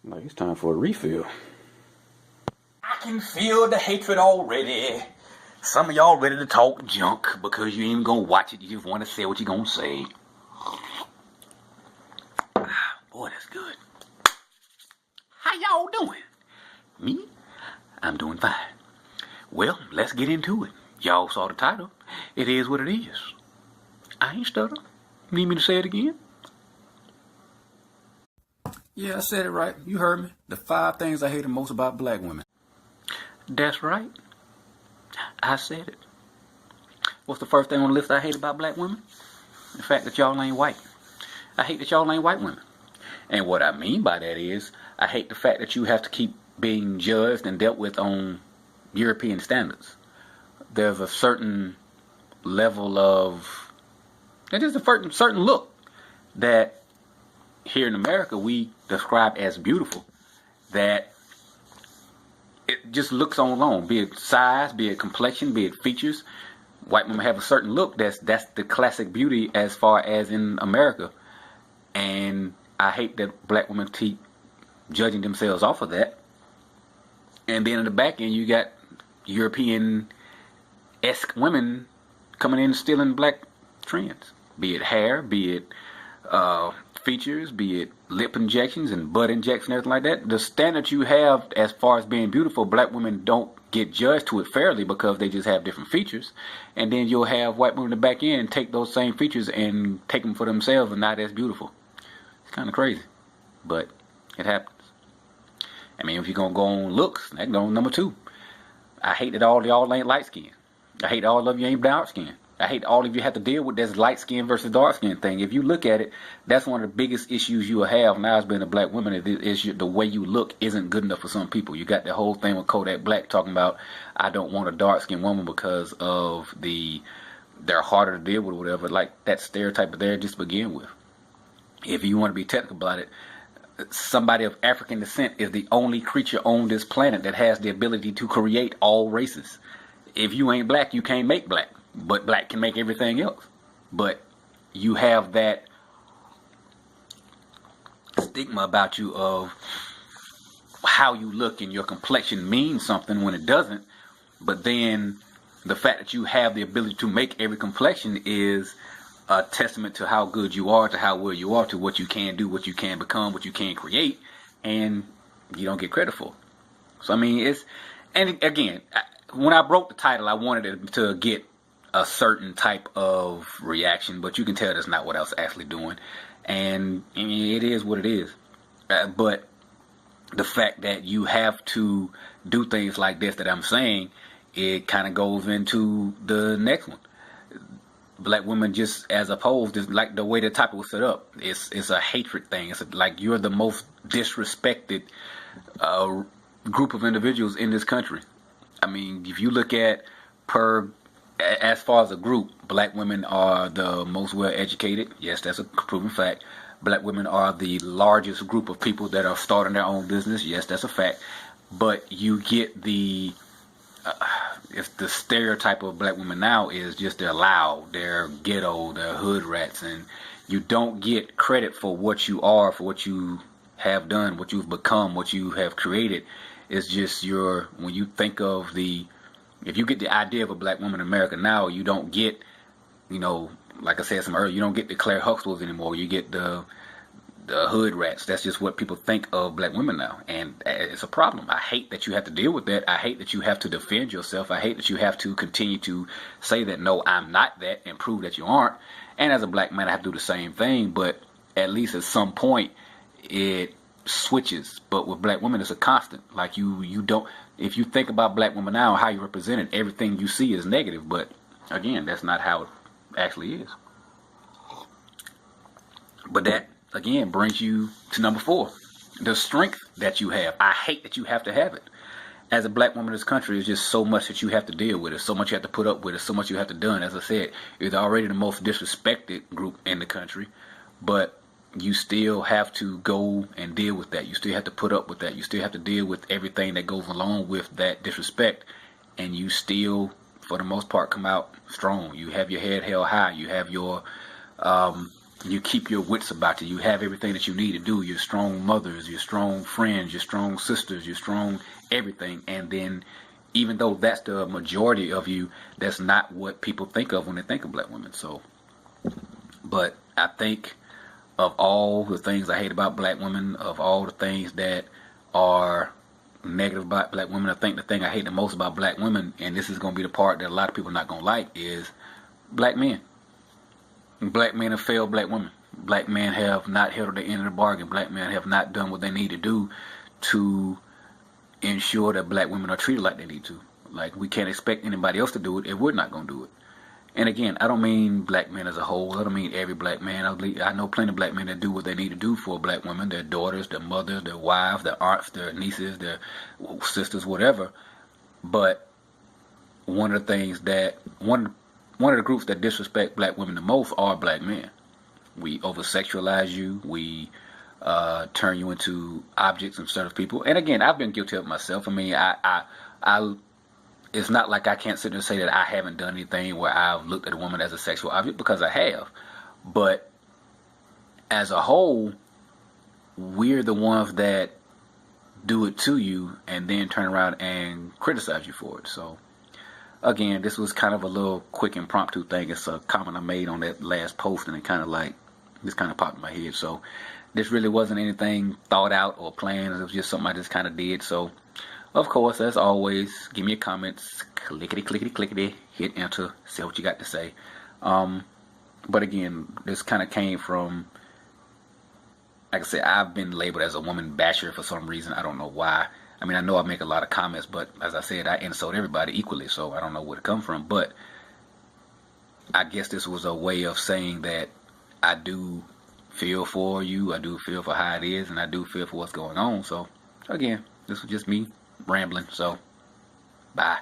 Like it's time for a refill. I can feel the hatred already. Some of y'all ready to talk junk because you ain't even gonna watch it. You just want to say what you gonna say. Boy, that's good. How y'all doing? Me? I'm doing fine. Well, let's get into it. Y'all saw the title. It is what it is. I ain't stuttering. Need me to say it again? Yeah, I said it right. You heard me. The 5 things I hate the most about black women. That's right. I said it. What's the first thing on the list I hate about black women? The fact that y'all ain't white. I hate that y'all ain't white women. And what I mean by that is, I hate the fact that you have to keep being judged and dealt with on European standards. There's a certain level of, and there's a certain look that here in America we describe as beautiful, that it just looks on alone, be it size, be it complexion, be it features. White women have a certain look that's the classic beauty as far as in America. And I hate that black women keep judging themselves off of that. And then in the back end, you got European-esque women coming in and stealing black trends. Be it hair, be it features, be it lip injections and butt injections and everything like that. The standard you have as far as being beautiful, black women don't get judged to it fairly because they just have different features. And then you'll have white women in the back end take those same features and take them for themselves and not as beautiful. It's kind of crazy, but it happens. I mean, if you're going to go on looks, that go on number 2. I hate that all y'all ain't light skinned. I hate all of you ain't dark skinned. I hate all of you have to deal with this light skin versus dark skin thing. If you look at it, that's one of the biggest issues you will have now as being a black woman is the way you look isn't good enough for some people. You got the whole thing with Kodak Black talking about, I don't want a dark skinned woman because of they're harder to deal with or whatever. Like that stereotype there just to begin with. If you want to be technical about it, somebody of African descent is the only creature on this planet that has the ability to create all races. If you ain't black, you can't make black. But black can make everything else. But you have that stigma about you of how you look and your complexion means something when it doesn't. But then the fact that you have the ability to make every complexion is a testament to how good you are, to how well you are, to what you can do, what you can become, what you can create, and you don't get credit for. So I mean, and again, when I broke the title, I wanted it to get a certain type of reaction, but you can tell that's not what I was actually doing, and I mean, it is what it is. But the fact that you have to do things like this that I'm saying, it kind of goes into the next one. Black women, just as opposed, is like the way the topic was set up. It's a hatred thing. It's like you're the most disrespected group of individuals in this country. I mean, if you look at as far as a group, black women are the most well educated. Yes, that's a proven fact. Black women are the largest group of people that are starting their own business. Yes, that's a fact. But you get if the stereotype of black women now is just they're loud, they're ghetto, they're hood rats, and you don't get credit for what you are, for what you have done, what you've become, what you have created. It's just when you think of if you get the idea of a black woman in America now, you don't get, like I said some earlier, you don't get the Claire Huxtables anymore. You get the hood rats. That's just what people think of black women now, and it's a problem. I hate that you have to deal with that. I hate that you have to defend yourself. I hate that you have to continue to say that, no, I'm not that, and prove that you aren't. And as a black man, I have to do the same thing, but at least at some point, it switches. But with black women, it's a constant. Like you don't, if you think about black women now, how you represent it, everything you see is negative. But again, that's not how it actually is. But that, again, brings you to number 4, the strength that you have. I hate that you have to have it. As a black woman in this country, there's just so much that you have to deal with. There's so much you have to put up with. There's so much you have to do. As I said, you're already the most disrespected group in the country, but you still have to go and deal with that. You still have to put up with that. You still have to deal with everything that goes along with that disrespect, and you still, for the most part, come out strong. You have your head held high. You have your You keep your wits about you. You have everything that you need to do. You're strong mothers, you're strong friends, you're strong sisters, you're strong everything. And then, even though that's the majority of you, that's not what people think of when they think of black women. So, but I think of all the things I hate about black women, of all the things that are negative about black women, I think the thing I hate the most about black women, and this is going to be the part that a lot of people are not going to like, is black men. Black men have failed black women. Black men have not held the end of the bargain. Black men have not done what they need to do to ensure that black women are treated like they need to. Like, we can't expect anybody else to do it if we're not going to do it. And again, I don't mean black men as a whole. I don't mean every black man. I know plenty of black men that do what they need to do for black women, their daughters, their mothers, their wives, their aunts, their nieces, their sisters, whatever. But one of the groups that disrespect black women the most are black men. We over-sexualize you. We turn you into objects instead of people. And again, I've been guilty of it myself. I mean, it's not like I can't sit there and say that I haven't done anything where I've looked at a woman as a sexual object, because I have. But as a whole, we're the ones that do it to you and then turn around and criticize you for it. So again, this was kind of a little quick impromptu thing. It's a comment I made on that last post, and it kind of popped in my head. So this really wasn't anything thought out or planned. It was just something I just kind of did. So, of course, as always, give me your comments, clickety, hit enter, say what you got to say. But again, this kind of came from, like I said, I've been labeled as a woman basher for some reason. I don't know why. I mean, I know I make a lot of comments, but as I said, I insult everybody equally, so I don't know where it come from. But I guess this was a way of saying that I do feel for you, I do feel for how it is, and I do feel for what's going on. So, again, this was just me rambling, so bye.